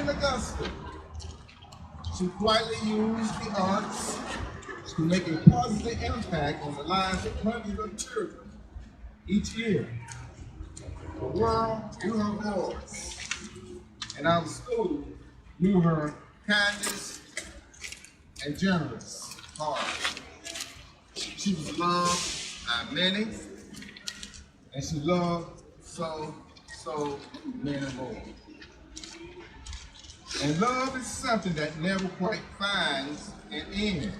in Augusta, she quietly used the arts to make a positive impact on the lives of hundreds of children each year. The world knew her voice, and our school knew her kindness and generous heart. She was loved by many, and she loved so many more. And love is something that never quite finds an end,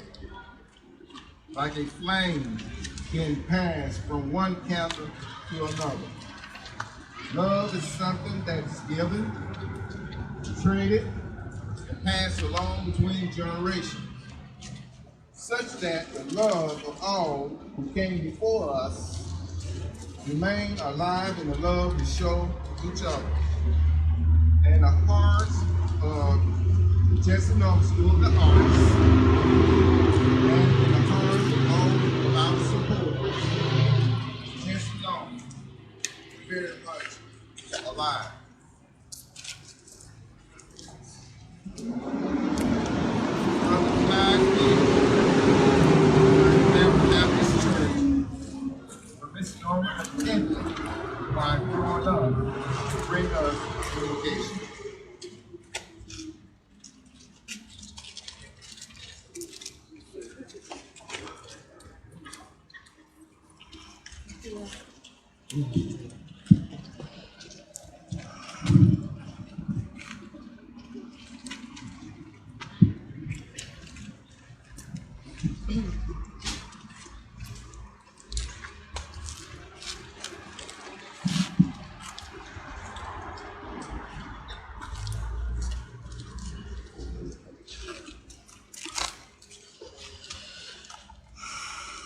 like a flame being passed from one candle to another. Love is something that's given, traded, and passed along between generations, such that the love of all who came before us remain alive in the love we show each other. And the hearts of Jessye Norman School of the Arts, and in the hearts of all of our supporters, Jessye Norman is very much alive. From 5 years, Baptist Church, for Miss Norman attended by growing up to bring us communication.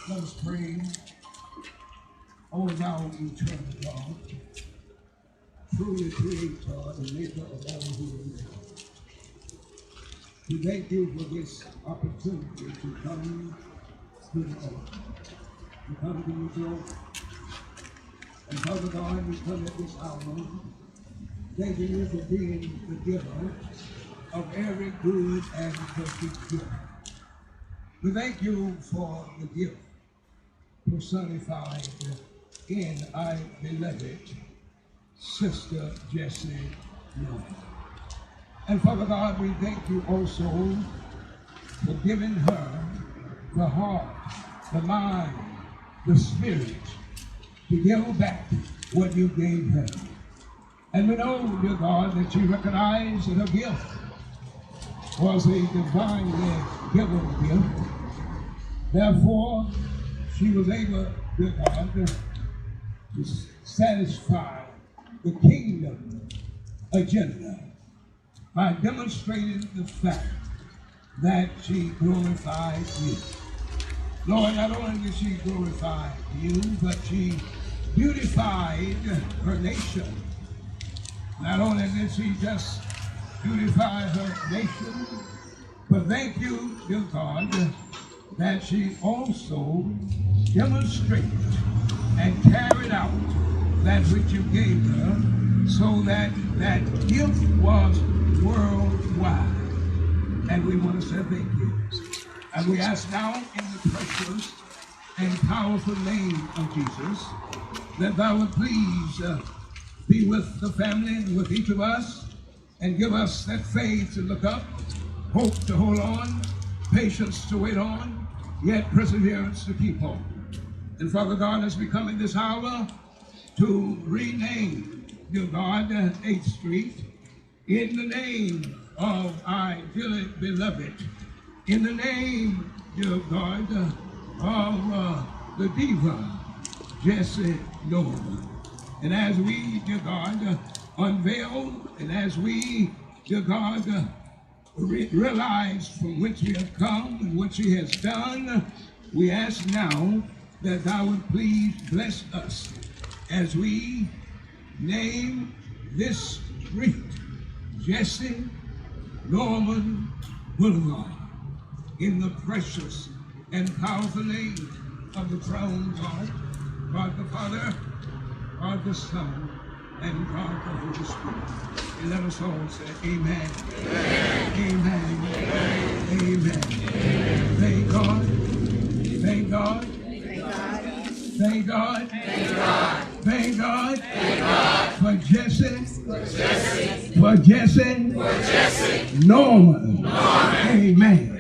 Let us pray. O thou eternal God, truly creator and maker of all who live. We thank you for this opportunity to come to the altar, to come to your throne. And Father God, we come at this hour, thanking you for being the giver of every good and perfect gift. We thank you for the gift personified in our beloved Sister Jessye Norman. And Father God, we thank you also for giving her the heart, the mind, the spirit to give back what you gave her. And we know, dear God, that you recognize that her gift was a divinely given gift. Therefore, she was able, dear God, to satisfy the kingdom agenda by demonstrating the fact that she glorified you. Lord, not only did she glorify you, but she beautified her nation. Not only did she just beautify her nation, but thank you, dear God, that she also demonstrated and carried out that which you gave her, so that that gift was worldwide. And we want to say thank you. And we ask now in the precious and powerful name of Jesus that thou would please be with the family and with each of us and give us that faith to look up, hope to hold on, patience to wait on, yet perseverance to keep on. And Father God, as we come in this hour to rename, dear God, 8th Street, in the name of our dearly beloved, in the name, dear God, of the diva, Jessye Norman. And as we, dear God, unveil, and as we, dear God, realize from whence we have come and what she has done, we ask now that thou would please bless us as we name this street Jessye Norman Boulevard in the precious and powerful name of the throne God, God the Father, God the Son, and God the Holy Spirit. And let us all say amen. Amen. Amen. Amen. Thank God. Thank God. Thank God. Thank God. For Jessye Norman. Amen.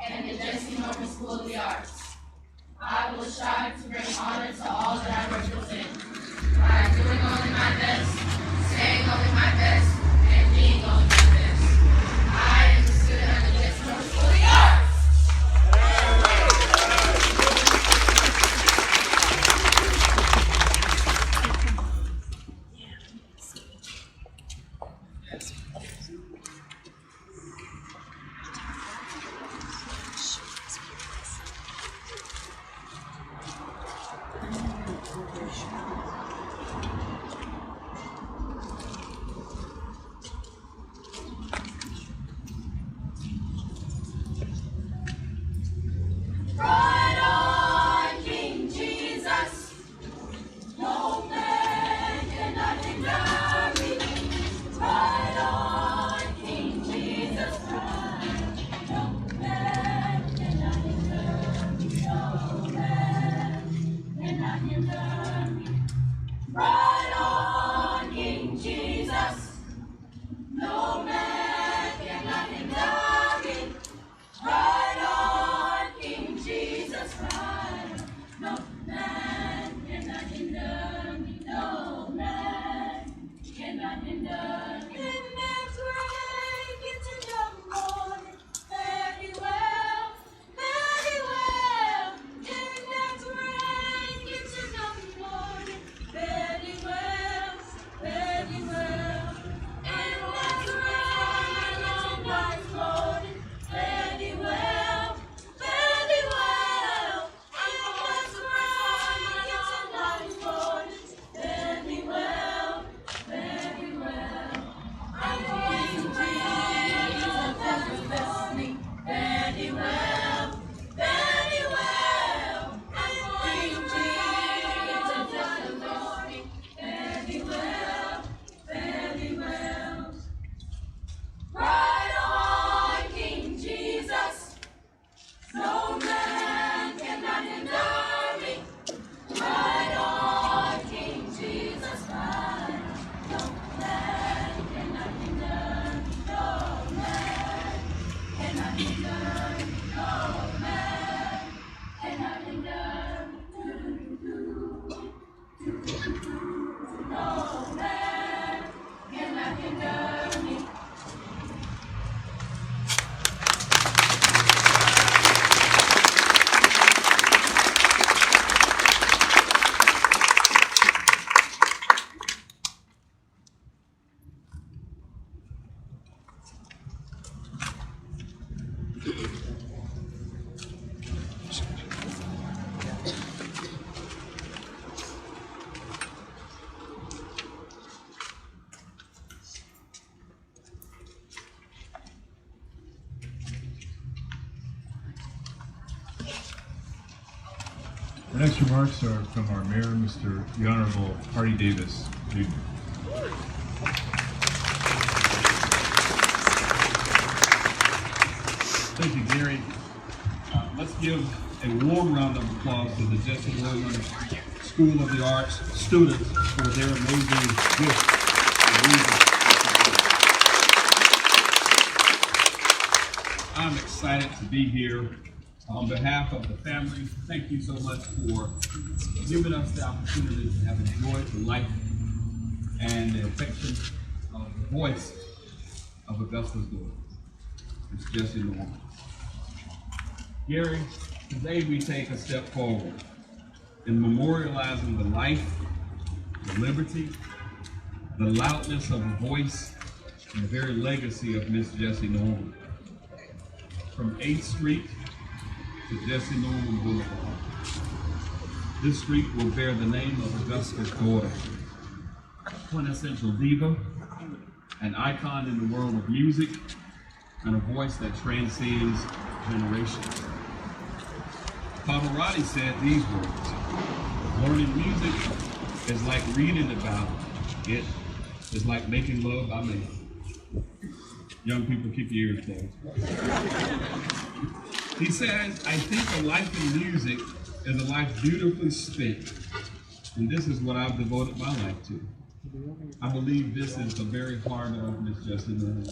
And the Jessye Norman School of the Arts. I will strive to bring honor to all that I represent by doing only my best, saying only my best, and being only my best. I am a student of the Jessye Norman School of the Arts. Right on, King Jesus. No man cannot hinder me. Right on, King Jesus Christ. No man cannot hinder me. No man cannot hinder me. Right on, King Jesus. No man cannot hinder me. Right on, King Jesus Christ. No man cannot hinder me. No man cannot hinder me. In that great into the morning, very well, very well. In that great into the morning, very well, very well. In that great into the morning, very well, very well. In that great into the morning, very well, very well. I'm going to Jesus that bless me, very well, very well. I'm going to Jesus that bless me, very well, very well. Right on, King Jesus. No man cannot hinder me. Right on, King Jesus Christ. No man cannot hinder me. No man cannot hinder me. No man cannot hinder me. No man cannot hinder me. The next remarks are from our mayor, the Honorable Hardy Davis, Jr. Thank you, Gary. Let's give a warm round of applause to the Jessye Norman School of the Arts students for their amazing gift. I'm excited to be here. On behalf of the family, thank you so much for giving us the opportunity to have enjoyed the life and the affection of the voice of Augusta's daughter, Miss Jessye Norman. Gary, today we take a step forward in memorializing the life, the liberty, the loudness of the voice, and the very legacy of Miss Jessye Norman. From 8th Street to Jessye Norman Boulevard, this street will bear the name of Augusta's daughter, a quintessential diva, an icon in the world of music, and a voice that transcends generations. Pavarotti said these words: learning music is like reading about it, is like making love by me. Young people, keep your ears closed. He says, I think a life in music is a life beautifully spent, and this is what I've devoted my life to. I believe this is the very heart of Miss Jessye Norman.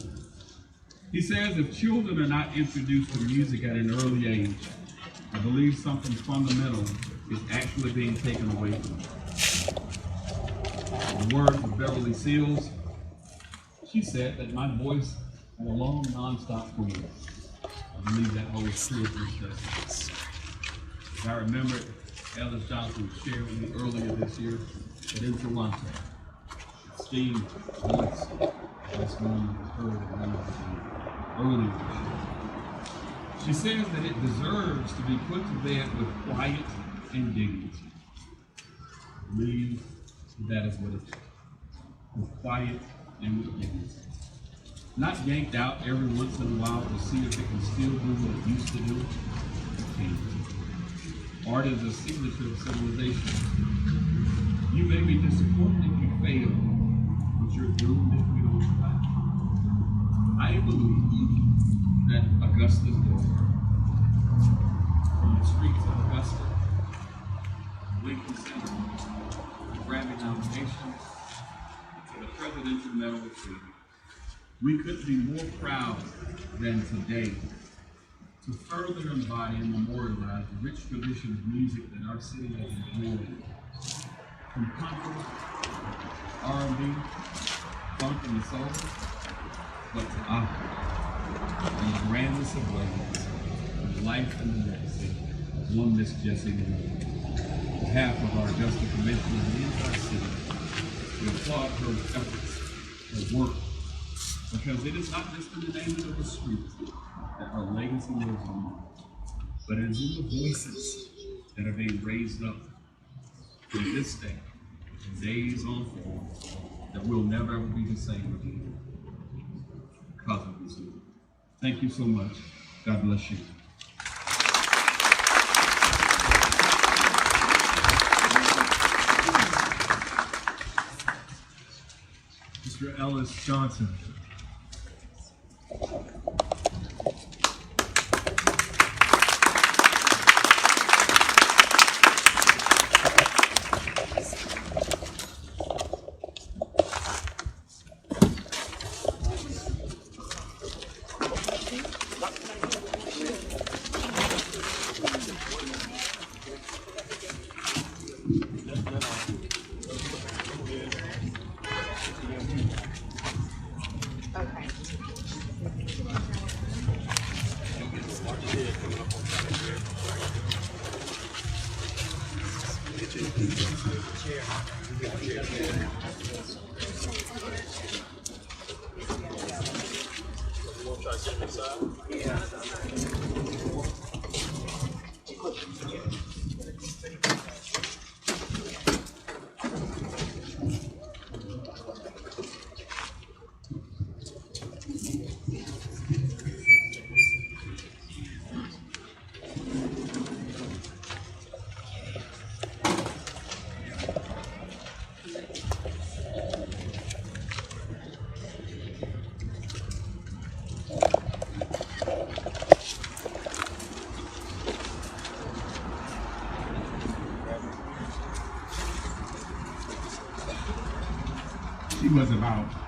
He says, if children are not introduced to music at an early age, I believe something fundamental is actually being taken away from them. The words of Beverly Seals, she said that my voice had a long, non-stop career. I believe that holds true of Miss Jessye. I remember Ellis Johnson shared with me earlier this year that in Toronto, esteemed voice of this woman was heard in one of the earlier this year. She says that it deserves to be put to bed with quiet and dignity. I believe that is what it is. With quiet and with dignity. Not yanked out every once in a while to see if it can still do what it used to do. It can't. Art is a signature of civilization. You may be disappointed if you fail, but you're doomed if you don't try. I believe that Augusta's daughter, from the streets of Augusta, Lincoln Center, Grammy nominations, to the Presidential Medal of Freedom, we couldn't be more proud than today to further embody and memorialize the rich tradition of music that our city has enjoyed. From country, R&B, funk and soul, but to opera, in the grandest of ways, the life and the legacy of one Miss Jessye Norman. On behalf of our Augusta Convention and the entire city, we applaud her efforts, her work, because it is not just in the naming of the street that her legacy lives on, but it is in the voices that are being raised up to this day, and days on forward, that we'll never ever be the same again because of this movement. Thank you so much. God bless you. Mr. Ellis Johnson.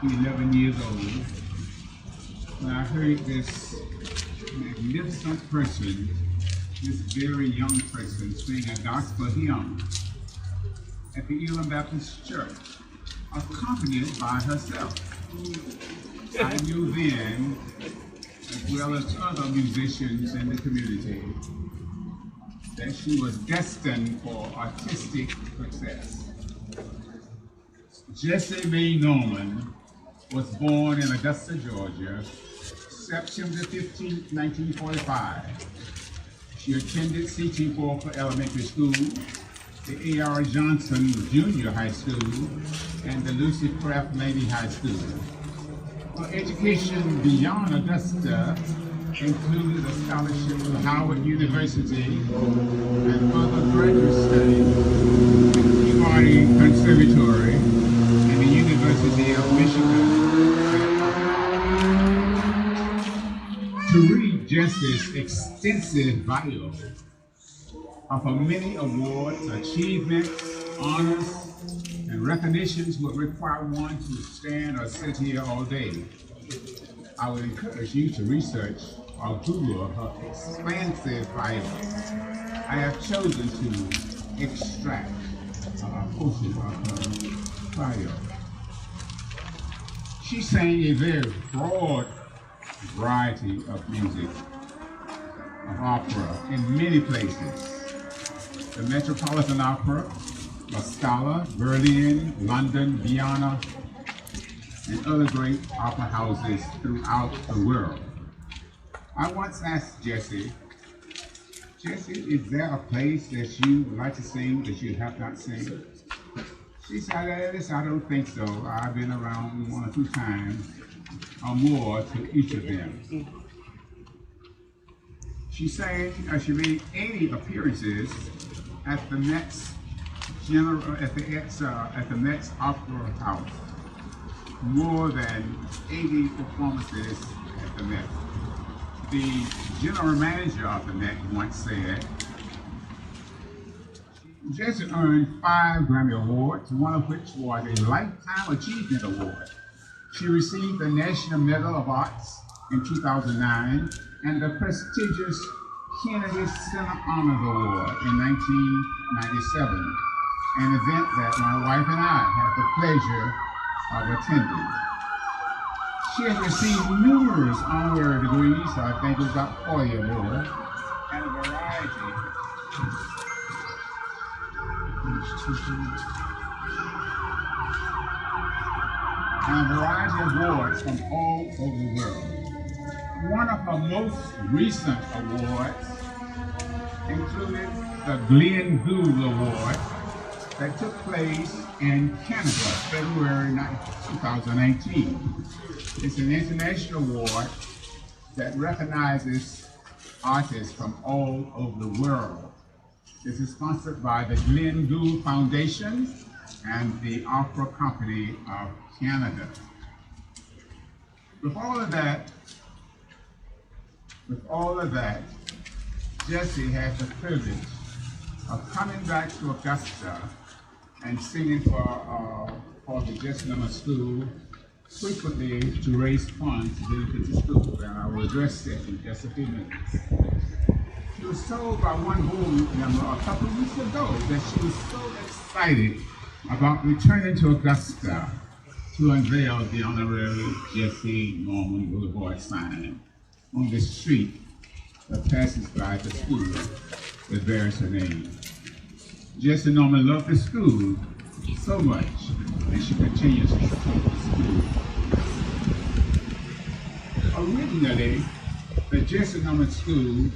11 years old when I heard this magnificent person, this very young person, sing a gospel hymn at the Elam Baptist Church, accompanied by herself. I knew then, as well as other musicians in the community, that she was destined for artistic success. Jessye Norman was born in Augusta, Georgia, September 15, 1945. She attended C.T. Walker Elementary School, the A.R. Johnson Junior High School, and the Lucy Craft Lady High School. Her education beyond Augusta included a scholarship to Howard University and further graduate studies at the Peabody Conservatory and the University of Michigan. To read Jessye's extensive bio of her many awards, achievements, honors, and recognitions would require one to stand or sit here all day. I would encourage you to research or Google her expansive bio. I have chosen to extract a portion of her bio. She sang a very broad variety of music, of opera, in many places. The Metropolitan Opera, La Scala, Berlin, London, Vienna, and other great opera houses throughout the world. I once asked Jessye, is there a place that you would like to sing that you have not seen? She said, Alice, I don't think so. I've been around 1 or 2 times or more to each of them. She made 80 appearances at the Met's Opera House, more than 80 performances at the Met. The general manager of the Met once said, Jessye earned 5 Grammy Awards, one of which was a Lifetime Achievement Award. She received the National Medal of Arts in 2009 and the prestigious Kennedy Center Honors Award in 1997, an event that my wife and I had the pleasure of attending. She has received numerous honorary degrees, I think it was about 40 or more, and a variety of awards from all over the world. One of her most recent awards included the Glenn Gould Award that took place in Canada, February 2019. It's an international award that recognizes artists from all over the world. This is sponsored by the Glenn Gould Foundation and the Opera Company of Canada. With all of that, Jessye had the privilege of coming back to Augusta and singing for the Jessye Norman School frequently to raise funds to benefit the school, and I will address that in just a few minutes. She was told by one board member a couple of weeks ago that she was so excited about returning to Augusta to unveil the honorary Jessye Norman Boulevard sign on the street that passes by the school that bears her name. Jessye Norman loved the school so much, and she continues to support the school. Originally, the Jessye Norman School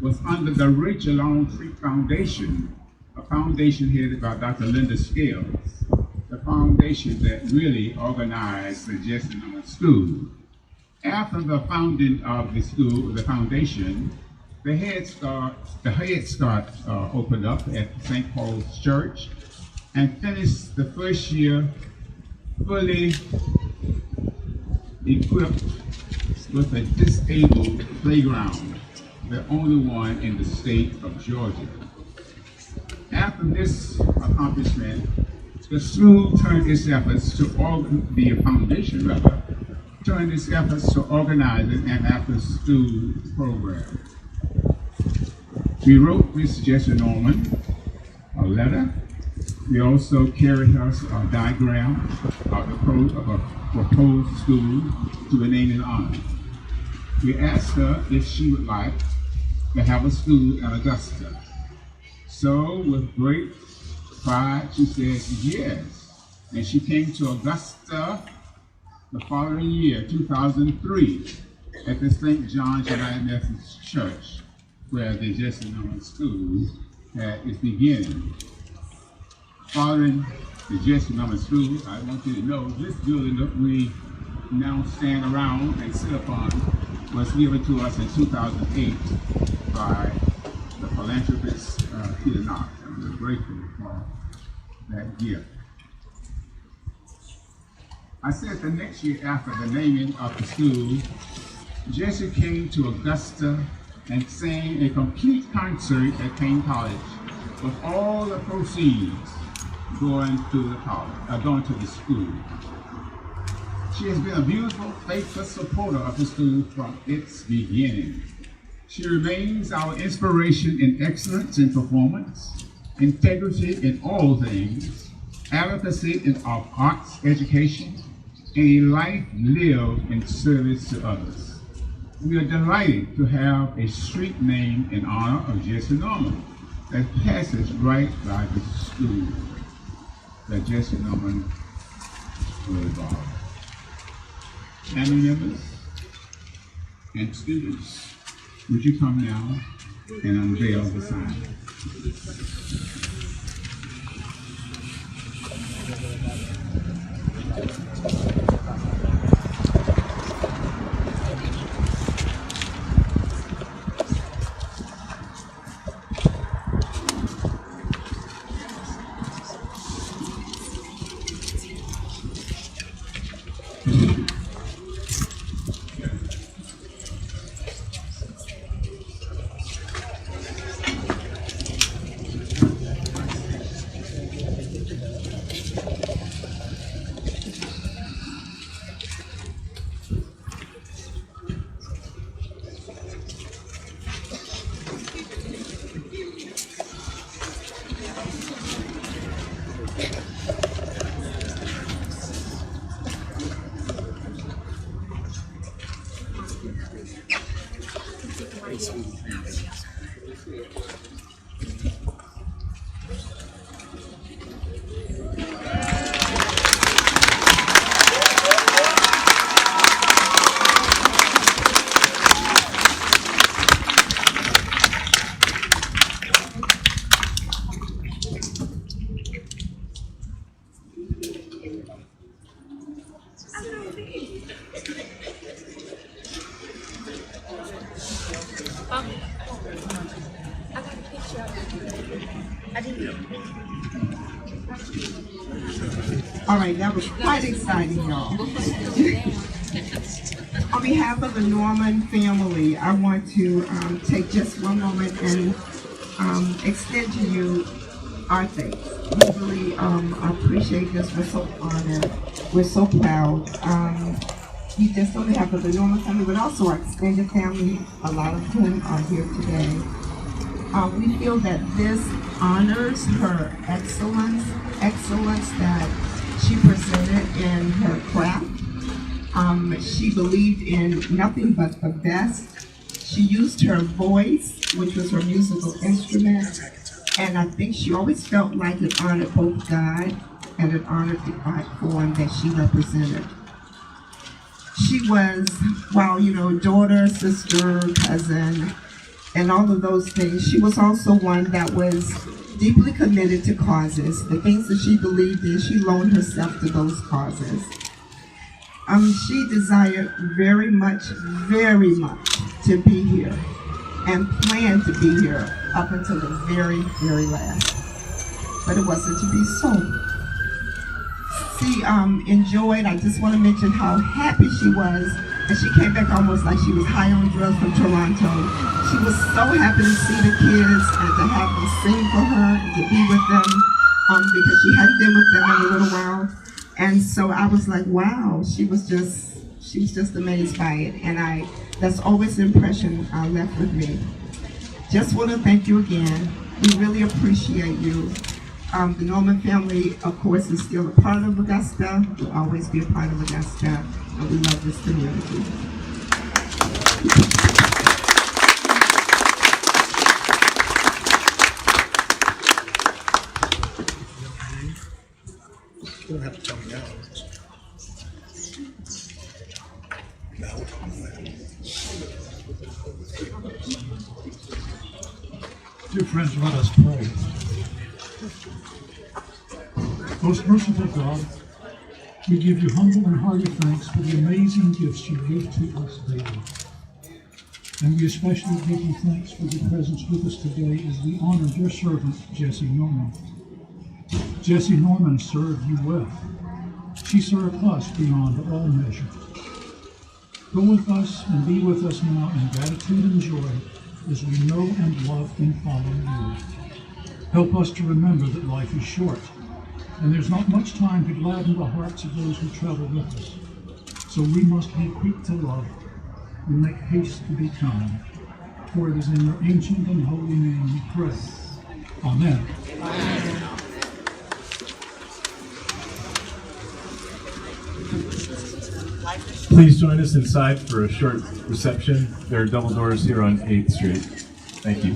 was under the Rachel Longstreet Foundation, a foundation headed by Dr. Linda Scales, the foundation that really organized the Jessye Norman School. After the founding of the school, the foundation, the Head Start opened up at St. Paul's Church and finished the first year fully equipped with a disabled playground, the only one in the state of Georgia. After this accomplishment, The school turned its efforts to the foundation rather, turned its efforts to organizing an after-school program. We wrote Miss Jessye Norman a letter. We also carried her a diagram of a proposed school to be named in honor. We asked her if she would like to have a school in Augusta. So with great pride, she said yes. And she came to Augusta the following year, 2003, at the St. John's United Methodist Church, where the Jessye Norman School had its beginning. Following the Jessye Norman School, I want you to know this building that we now stand around and sit upon was given to us in 2008 by the philanthropist Peter Knox, and we're grateful for that gift. I said the next year after the naming of the school, Jessye came to Augusta and sang a complete concert at Payne College with all the proceeds going to the college, going to the school. She has been a beautiful, faithful supporter of the school from its beginning. She remains our inspiration in excellence in performance, integrity in all things, advocacy in our arts education, and a life lived in service to others. We are delighted to have a street named in honor of Jessye Norman that passes right by the school, the Jessye Norman Boulevard. Family members and students, would you come now and unveil the sign? All right, that was quite exciting, y'all. On behalf of the Norman family, I want to take just one moment and extend to you our thanks. We really appreciate this. We're so honored. We're so proud. Just on behalf of the Norman family, but also our extended family, a lot of whom are here today. We feel that this honors her excellence that she presented in her craft. She believed in nothing but the best. She used her voice, which was her musical instrument, and I think she always felt like it honored both God and it honored the art form that she represented. She was, while, daughter, sister, cousin, and all of those things, she was also one that was deeply committed to causes. The things that she believed in, she loaned herself to those causes. She desired very much to be here and planned to be here up until the very, very last. But it wasn't to be so. She enjoyed, I just want to mention how happy she was, and she came back almost like she was high on drugs from Toronto. She was so happy to see the kids and to have them sing for her and to be with them. because she hadn't been with them in a little while. And so I was like, wow, she was just amazed by it. And that's always the impression left with me. Just want to thank you again. We really appreciate you. The Norman family, of course, is still a part of Augusta. Will always be a part of Augusta. And we love this community. You don't have to tell me now. No. Dear friends, let us pray. Most merciful God, we give you humble and hearty thanks for the amazing gifts you give to us daily. And we especially give you thanks for your presence with us today as we honor your servant, Jessye Norman. Jessye Norman served you well. She served us beyond all measure. Go with us and be with us now in gratitude and joy as we know and love and follow you. Help us to remember that life is short, and there's not much time to gladden the hearts of those who travel with us. So we must be quick to love and make haste to be kind. For it is in your ancient and holy name we pray. Amen. Amen. Please join us inside for a short reception. There are double doors here on 8th Street. Thank you.